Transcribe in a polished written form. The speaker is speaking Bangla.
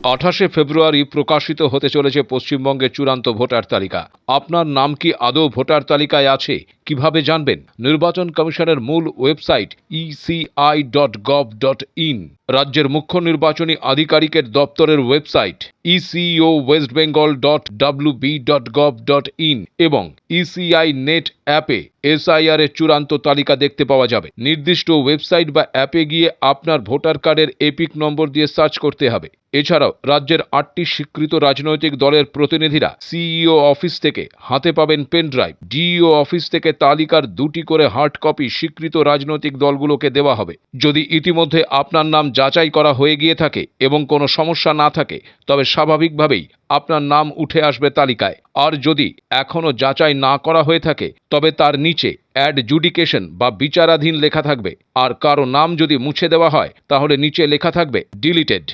28 ফেব্রুয়ারি প্রকাশিত হতে চলেছে পশ্চিমবঙ্গের চূড়ান্ত ভোটার তালিকা। আপনার নাম কি আদৌ ভোটার তালিকায় আছে কিভাবে জানবেন? নির্বাচন কমিশনের মূল ওয়েবসাইট eci.gov.in, রাজ্যের মুখ্য নির্বাচনী আধিকারিকের দপ্তরের ওয়েবসাইট ecowestbengal.wb.gov.in এবং ইসিআই নেট অ্যাপে এসআইআর এর চূড়ান্ত তালিকা দেখতে পাওয়া যাবে। নির্দিষ্ট ওয়েবসাইট বা অ্যাপে গিয়ে আপনার ভোটার কার্ডের এপিক নম্বর দিয়ে সার্চ করতে হবে। এছাড়াও রাজ্যের 8টি স্বীকৃত রাজনৈতিক দলের প্রতিনিধিরা সিইও অফিস থেকে হাতে পাবেন পেন ড্রাইভ। ডিইও অফিস থেকে তালিকার 2টি করে হার্ড কপি স্বীকৃত রাজনৈতিক দলগুলোকে দেওয়া হবে। যদি ইতিমধ্যে আপনার নাম যাচাই করা হয়ে গিয়ে থাকে এবং কোনো সমস্যা না থাকে, তবে স্বাভাবিকভাবেই আপনার নাম উঠে আসবে তালিকায়। আর যদি এখনো যাচাই না করা হয়ে থাকে, তবে তার নিচে অ্যাডজুডিকেশন বা বিচারাধীন লেখা থাকবে। আর কারো নাম যদি মুছে দেওয়া হয়, তাহলে নিচে লেখা থাকবে ডিলিটেড।